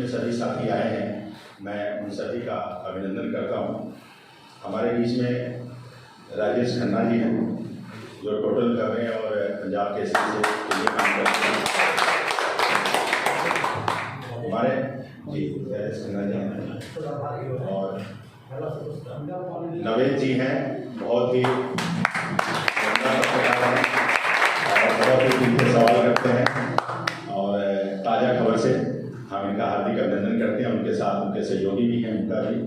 में सभी साथी आए हैं, मैं उन सभी का अभिनंदन करता हूँ। हमारे बीच में राजेश खन्ना जी हैं जो टोटल कर रहे हैं और पंजाब के से लिए काम करते हैं। हमारे जी राजेश खन्ना जी हैं और नवेद जी हैं, बहुत ही दिलचस्प सवाल करते हैं और ताज़ा खबर से हम इनका हार्दिक अभिनंदन करते हैं। उनके साथ उनके सहयोगी भी हैं, उनका भी।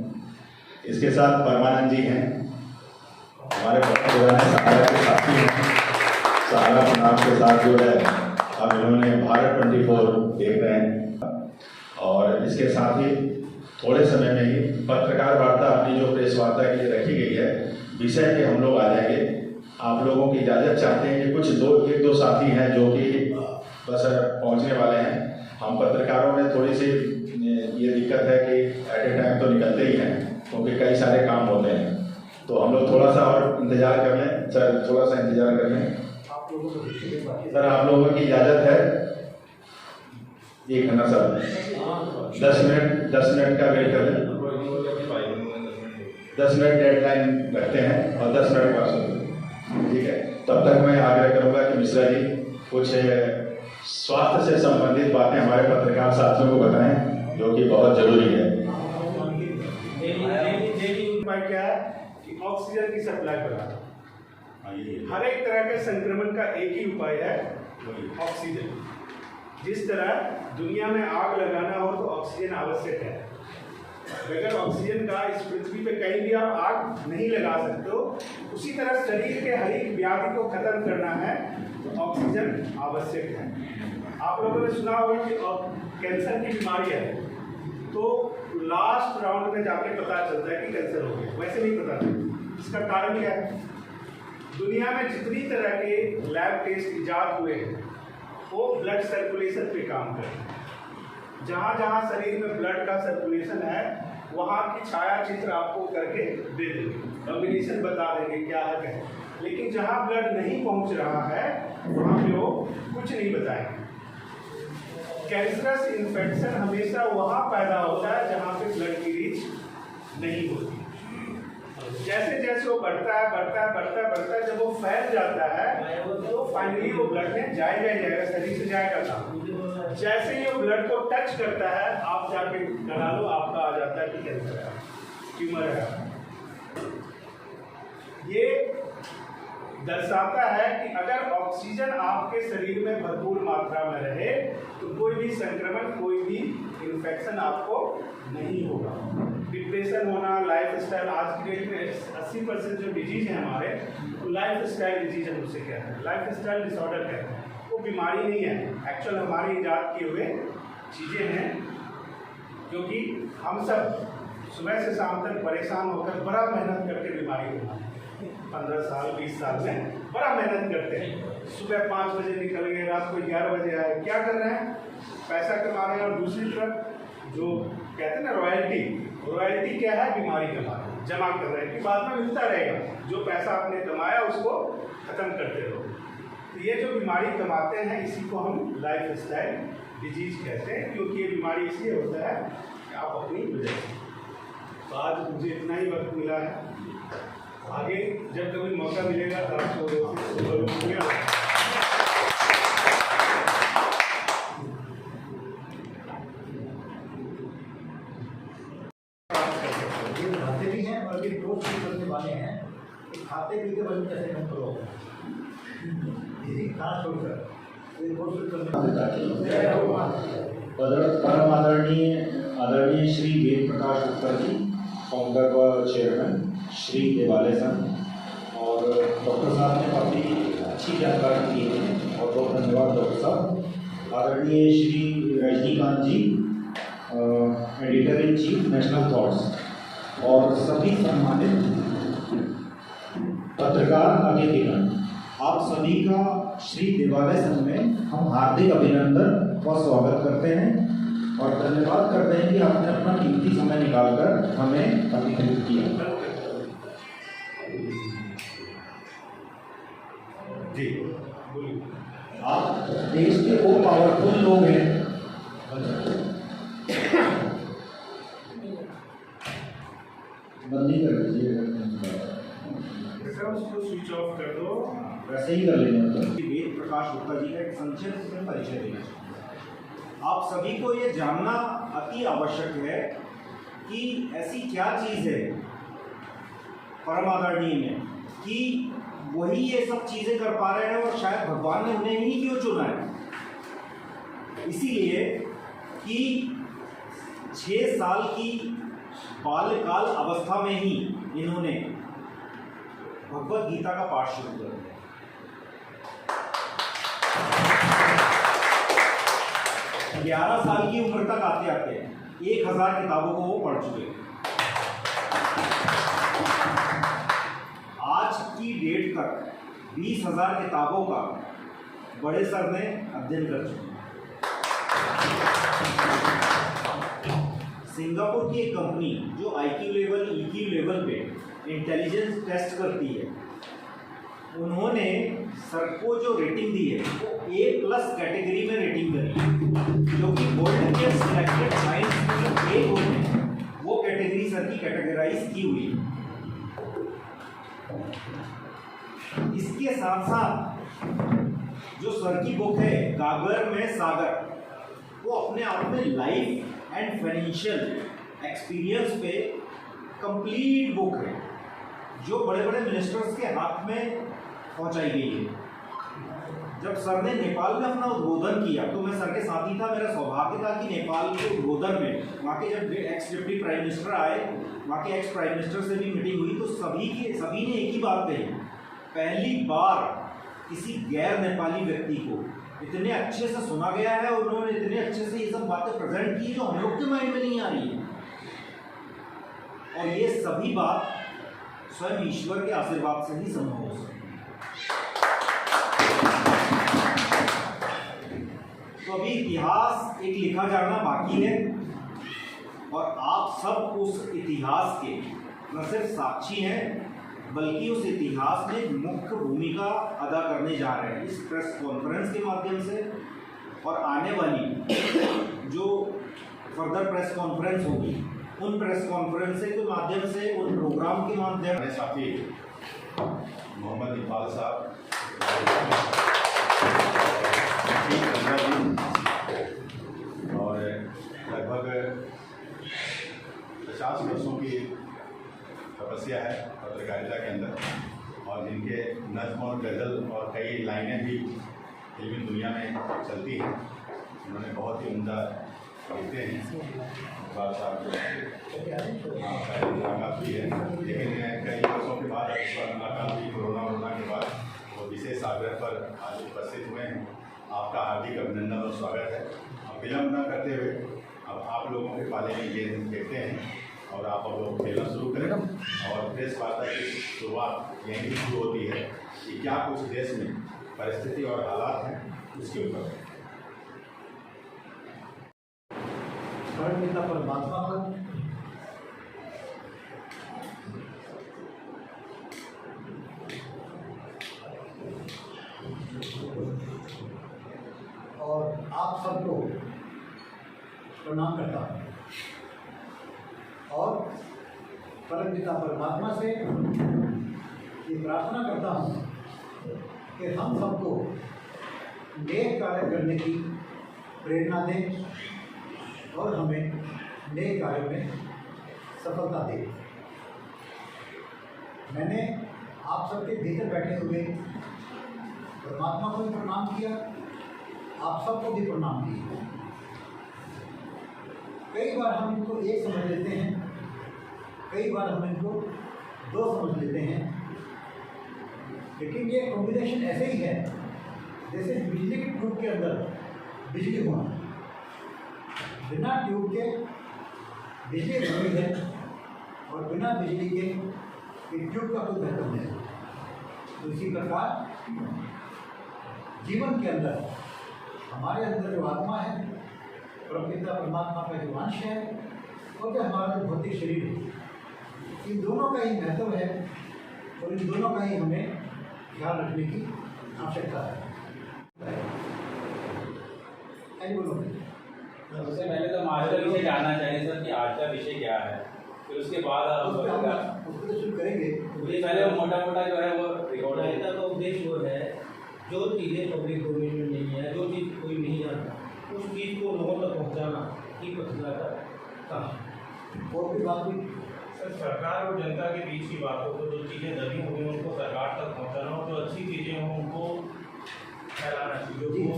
इसके साथ परमानंद जी हैं, हमारे बहुत पुराने सहारा के साथी हैं। सहारा चुनाव के साथ जो है अब इन्होंने भारत 24 देख रहे हैं और इसके साथ ही थोड़े समय में ही पत्रकार वार्ता अपनी जो प्रेस वार्ता के लिए रखी गई है, विषय पे हम लोग आ जाएंगे। आप लोगों की इजाज़त चाहते हैं कि कुछ एक दो साथी हैं जो कि बस पहुंचने वाले हैं। हम पत्रकारों में थोड़ी सी ये दिक्कत है कि एट ए टाइम तो निकलते ही हैं क्योंकि कई सारे काम होते हैं, तो हम लोग थोड़ा सा और इंतज़ार कर लें। सर थोड़ा सा इंतज़ार कर लें। सर आप लोगों की इजाज़त है? एक है ना सर, 10 मिनट का वेट कर लें। 10 मिनट डेडलाइन रखते हैं और 10 मिनट का ठीक है। तब तक मैं आग्रह करूंगा कि मिश्रा जी कुछ स्वास्थ्य से संबंधित बातें हमारे पत्रकार साथियों को बताएं जो कि बहुत जरूरी है। उपाय क्या है कि ऑक्सीजन की सप्लाई बढ़ाना। हर एक तरह के संक्रमण का एक ही उपाय है, ऑक्सीजन। जिस तरह दुनिया में आग लगाना हो तो ऑक्सीजन आवश्यक है। बगैर ऑक्सीजन का इस पृथ्वी पे कहीं भी आप आग नहीं लगा सकते हो। उसी तरह शरीर के हर एक व्याधि को खत्म करना है तो ऑक्सीजन आवश्यक है। आप लोगों ने सुना होगा कि कैंसर की बीमारी है तो लास्ट राउंड में जाके पता चलता है कि कैंसर हो गया, वैसे नहीं पता चलता। इसका कारण क्या है? दुनिया में जितनी तरह के लैब टेस्ट इजाद हुए हैं वो ब्लड सर्कुलेशन पे काम करते हैं। जहाँ जहाँ शरीर में ब्लड का सर्कुलेशन है वहाँ की छाया चित्र आपको करके दे देंगे, कॉम्बिनेशन बता देंगे क्या है क्या। लेकिन जहाँ ब्लड नहीं पहुँच रहा है वहाँ पे वो कुछ नहीं बताएंगे। कैंसरस इन्फेक्शन हमेशा वहाँ पैदा होता है जहाँ पे ब्लड की रीच नहीं होती। जैसे जैसे वो बढ़ता है, जब वो फैल जाता है तो फाइनली वो ब्लड में जाएगा, शरीर से जाएगा ना। जैसे ही वो ब्लड को टच करता है आप जाके करा लो, आपका आ जाता है कि कैंसर है, ट्यूमर है। ये दर्शाता है कि अगर ऑक्सीजन आपके शरीर में भरपूर मात्रा में रहे तो कोई भी संक्रमण, कोई भी इन्फेक्शन आपको नहीं होगा। डिप्रेशन होना, लाइफ स्टाइल, आज की डेट में 80% जो डिजीज है हमारे, तो लाइफ स्टाइल डिजीज हम उससे कहते हैं, लाइफ स्टाइल डिसऑर्डर कहते हैं। वो बीमारी नहीं है, एक्चुअल हमारी इजाद किए हुए चीज़ें हैं, क्योंकि हम सब सुबह से शाम तक परेशान होकर बड़ा मेहनत करके बीमारी होना, 15 साल 20 साल में बड़ा मेहनत करते हैं। सुबह 5 बजे निकल गए, रात को 11 बजे आए, क्या कर रहे हैं? पैसा कमा रहे हैं। और दूसरी तरफ जो कहते हैं ना रॉयल्टी क्या है? बीमारी कमा रहे हैं, जमा कर रहे हैं कि बाद में मिलता रहेगा। जो पैसा आपने कमाया उसको खत्म करते रहो। तो ये जो बीमारी कमाते हैं इसी को हम लाइफ स्टाइल डिजीज कहते हैं, क्योंकि ये बीमारी इसलिए होता है कि आप अपनी वजह से। तो आज मुझे इतना ही वक्त मिला है, आगे जब कभी मौका मिलेगा तो आपको खाते भी हैं और ये दोस्त भी करने वाले हैं कि खाते पी के वजन कैसे कंट्रोल होगा। इसी खास छोड़कर परम आदरणीय श्री वेद प्रकाश उत्तर जी, फाउंडर व चेयरमैन श्री देवालय संघ, और डॉक्टर साहब ने काफ़ी अच्छी जानकारी दी है और बहुत धन्यवाद डॉक्टर साहब। आदरणीय Shri Rajinikanth ji, editor in chief national thoughts, और सभी सम्मानित पत्रकार अतिथिगण, आप सभी का श्री देवालय संघ में हम हार्दिक अभिनंदन व स्वागत करते हैं और धन्यवाद करते हैं कि आपने अपना कीमती समय निकालकर हमें अभिनंदित किया। जी आप देश के वो पावरफुल लोग हैं बंद ही कर लीजिए। सर उसको स्विच ऑफ कर दो। वैसे ही कर लेंगे मतलब। वेद प्रकाश गुप्ता जी का एक संक्षिप्त में परिचय देना चाहिए। आप सभी को ये जानना अति आवश्यक है कि ऐसी क्या चीज़ है परम आदरणीय में कि वही ये सब चीज़ें कर पा रहे हैं और शायद भगवान ने उन्हें ही क्यों चुना है। इसीलिए कि 6 साल की बाल्यकाल अवस्था में ही इन्होंने भगवत गीता का पाठ शुरू कर दिया। 11 साल की उम्र तक आते आते 1000 किताबों को वो पढ़ चुके हैं। आज की डेट तक 20,000 किताबों का बड़े सर ने अध्ययन कर चुके हैं। सिंगापुर की एक कंपनी जो IQ लेवल EQ लेवल पे इंटेलिजेंस टेस्ट करती है, उन्होंने सर को जो रेटिंग दी है वो A+ कैटेगरी में रेटिंग करी है, जो कि वोल्टियर सिलेक्टेड साइंस की A ग्रुप में वो कैटेगरी सर की कैटेगराइज की हुई है। इसके साथ साथ जो सर की बुक है गागर में सागर, वो अपने आप में लाइफ एंड फाइनेंशियल एक्सपीरियंस पे कंप्लीट बुक है, जो बड़े बड़े मिनिस्टर्स के हाथ में पहुंचाई गई है। जब सर ने नेपाल में अपना उद्बोधन किया तो मैं सर के साथ ही था। मेरा सौभाग्य था कि नेपाल के उद्बोधन में वहाँ के जब एक्स डिप्टी प्राइम मिनिस्टर आए, वहाँ के एक्स प्राइम मिनिस्टर से भी मीटिंग हुई, तो सभी ने एक ही बात कही, पहली बार किसी गैर नेपाली व्यक्ति को इतने अच्छे से सुना गया है और उन्होंने इतने अच्छे से ये सब बातें प्रेजेंट की जो हम लोग के माइंड में नहीं आ रही है। और ये सभी बात स्वयं ईश्वर के आशीर्वाद से ही संभव हो सकती है। तो अभी इतिहास एक लिखा जाना बाकी है और आप सब उस इतिहास के न सिर्फ साक्षी हैं बल्कि उस इतिहास में मुख्य भूमिका अदा करने जा रहे हैं इस प्रेस कॉन्फ्रेंस के माध्यम से, और आने वाली जो फर्दर प्रेस कॉन्फ्रेंस होगी उन प्रेस कॉन्फ्रेंस के माध्यम से, उन प्रोग्राम के माध्यम हमारे साथी मोहम्मद इकबाल साहब और लगभग 50 वर्षों की तपस्या है पत्रकारिता के अंदर, और जिनके नज्म और गज़ल और कई लाइनें भी फिल्मी दुनिया में चलती हैं। उन्होंने बहुत ही उम्दा लिखते हैं। इकबाल साहब जो मुलाकात हुई है, लेकिन कई वर्षों के बाद इस बार मुलाकात हुई कोरोना के बाद, वो विशेष आग्रह पर आज उपस्थित हुए हैं। आपका हार्दिक अभिनंदन और स्वागत है। अब विलम्ब न करते हुए अब आप लोगों के पाले में गेंद देखते हैं और आप अब लोग खेलना शुरू करें, और प्रेस वार्ता की शुरुआत यहीं शुरू होती है कि क्या कुछ देश में परिस्थिति और हालात हैं उसके ऊपर। परमपिता परमात्मा पर और आप सबको प्रणाम करता हूँ और परमपिता परमात्मा से ये प्रार्थना करता हूँ कि हम सबको नेक कार्य करने की प्रेरणा दें और हमें नेक कार्यों में सफलता दे। मैंने आप सबके भीतर बैठे हुए परमात्मा को भी प्रणाम किया, आप सबको भी प्रणाम किया। कई बार हम इनको एक समझ लेते हैं, कई बार हम इनको दो समझ लेते हैं, लेकिन ये कॉम्बिनेशन ऐसे ही है जैसे बिजली की ट्यूब के अंदर बिजली होना। बिना ट्यूब के बिजली नहीं है और बिना बिजली के ट्यूब का कोई महत्व नहीं है। तो इसी प्रकार जीवन के अंदर हमारे अंदर जो आत्मा है, परमपिता परमात्मा का जो अंश है और जो हमारा जो भौतिक शरीर है, इन दोनों का ही महत्व है और इन दोनों का ही हमें ख्याल रखने की आवश्यकता है। सबसे पहले तो हम आज का विषय जानना चाहिए सर कि आज का विषय क्या है। फिर उसके बाद आप उसको तो शुरू करेंगे। पहले वो मोटा मोटा जो है वो रिकॉर्ड नायिका का उद्देश्य वो है जो चीज़ें पब्लिक डोमेन में नहीं है, जो चीज़ कोई नहीं जानता, उस चीज़ को लोगों तक पहुँचाना की पत्रिका का काम है। और भी बात हुई सर, सरकार और जनता के बीच की बातों को, जो चीज़ें दबी हुई हैं उनको सरकार तक पहुंचाना और जो अच्छी चीज़ें हों उनको फैलाना चाहिए। जी। जो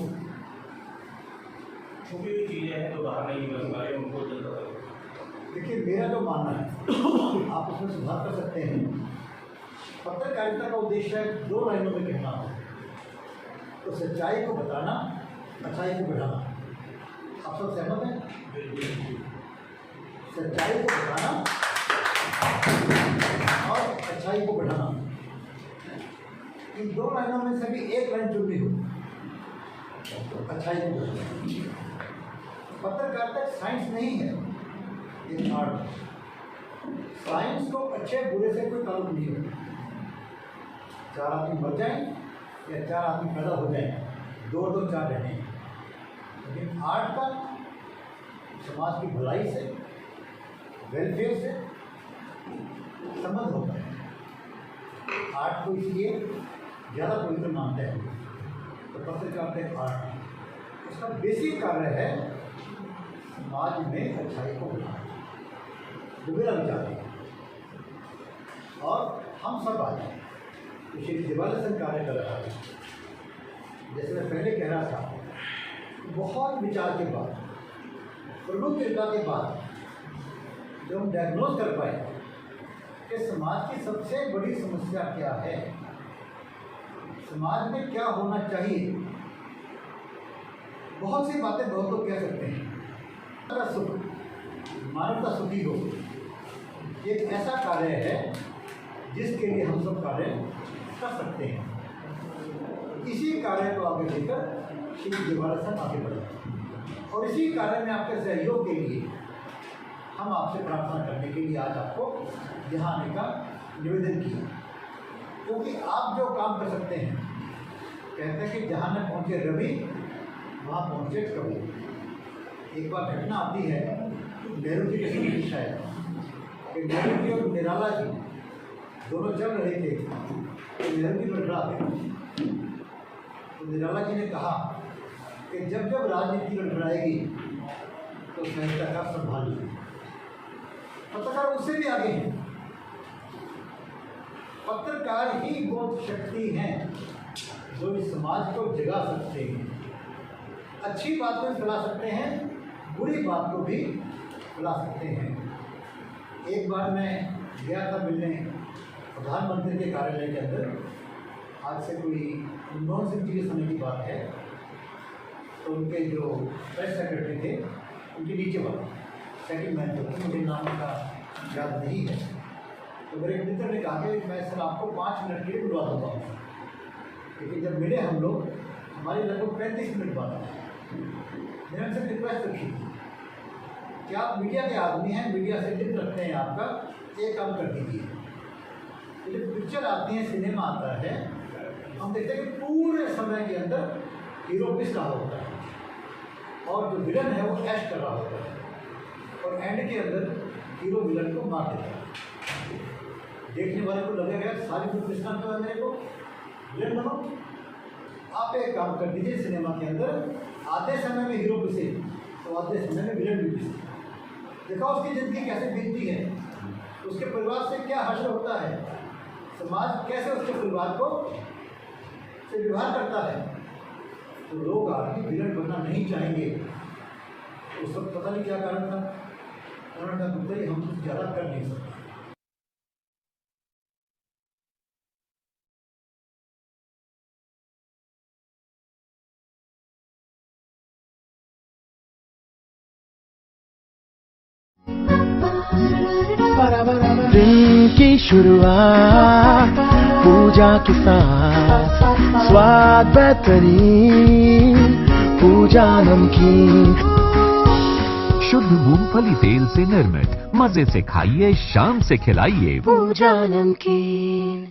छुपी हुई चीज़ें हैं जो बाहर नहीं निकल पा रही उनको जनता तक। देखिए, मेरा जो मानना है आप उसमें सुधार कर सकते हैं। पत्रकारिता का उद्देश्य है 2 लाइनों में कहना हो तो सच्चाई को बताना, अच्छाई को बढ़ाना। आप सब सहमत हैं? सच्चाई को बताना और अच्छाई को बढ़ाना, इन 2 लाइनों में से भी एक लाइन चुननी हो, अच्छाई को बढ़ाना। पत्रकारिता साइंस नहीं है, एक आर्ट। साइंस को अच्छे बुरे से कोई ताल्लुक नहीं होता। 4 आदमी मर जाएं या 4 आदमी पैदा हो जाएं, 2 तो 4 रहने। लेकिन आर्ट का समाज की भलाई से, वेलफेयर से संबंध होता है। आर्ट को इसलिए ज़्यादा पवित्र मानते हैं। तो पत्रकारिता एक आर्ट है, उसका बेसिक कार्य है समाज में अच्छाई को बढ़ाना, जो मेरा विचार है। और हम सब आज श्री दिवालेसन कार्य कर रहा है। जैसे मैं पहले कह रहा था, बहुत विचार के बाद, प्रमुख चिंता के बाद जब हम डायग्नोज कर पाए कि समाज की सबसे बड़ी समस्या क्या है, समाज में क्या होना चाहिए। बहुत सी बातें बहुत लोग कह सकते हैं, सुख, मानवता सुखी हो, एक ऐसा कार्य है जिसके लिए हम सब कार्य कर सकते हैं। इसी कार्य को आगे लेकर श्री दिवालेसन आगे बढ़े और इसी कार्य में आपके सहयोग के लिए हम आपसे प्रार्थना करने के लिए आज आपको यहाँ आने का निवेदन किया। क्योंकि आप जो काम कर सकते हैं, कहते हैं कि जहाँ न पहुँचे रवि वहाँ पहुँचे कवि। एक बार घटना आती है नेहरू जी के समय की शायद, कि नेहरू जी और निराला जी दोनों चल रहे थे तो नेहरू जी लड़ रहा थे। तो निराला जी ने कहा कि जब जब राजनीति लड़ाएगी तो साहित्य का संभालिए। पत्रकार उससे भी आगे हैं। पत्रकार ही वो शक्ति हैं जो इस समाज को जगा सकते हैं, अच्छी बात को फैला सकते हैं, बुरी बात को भी फैला सकते हैं। एक बार मैं गया था मिलने प्रधानमंत्री के कार्यालय के अंदर, आज से कोई मनमोहन सिंह जी के समय की बात है। तो उनके जो प्रेस सेक्रेटरी थे, उनके नीचे वाला सेकंड मैन जो थे, मुझे नाम का याद नहीं है। तो मेरे एक मित्र ने कहा कि मैं सर आपको 5 मिनट के लिए बुलवा दूँगा, क्योंकि जब मिले हम लोग हमारी लगभग 35 मिनट बात है। मैंने उनसे रिक्वेस्ट रखी थी कि आप मीडिया के आदमी हैं, मीडिया से लिंक रखते हैं, आपका एक काम कर दीजिए। तो जब पिक्चर आती है, सिनेमा आता है, हम देखते हैं कि पूरे समय के अंदर हीरो पिस रहा होता है और जो विलन है वो ऐश कर रहा होता है, और एंड के अंदर हीरो विलन को मार देता है। देखने वाले को लगेगा सारी फिल्म पिसना तो है मेरे को, विलन बनो। आप एक काम कर दीजिए, सिनेमा के अंदर आधे समय में हीरो पिसे तो आधे समय में विलन भी पिसे। देखा उसकी ज़िंदगी कैसे बीतती है, उसके परिवार से क्या हश्र होता है, समाज कैसे उसके परिवार को से व्यवहार करता है। तो लोग आदमी विलन बनना नहीं चाहेंगे। उस वक्त पता नहीं क्या कारण था, उन्होंने कहा गुप्ता जी हम कुछ ज़्यादा कर नहीं सकते। दिन की शुरुआत पूजा के साथ, स्वाद बेहतरीन, पूजा नमकीन। शुद्ध मूंगफली तेल से निर्मित, मजे से खाइए, शाम से खिलाइए पूजा नमकीन।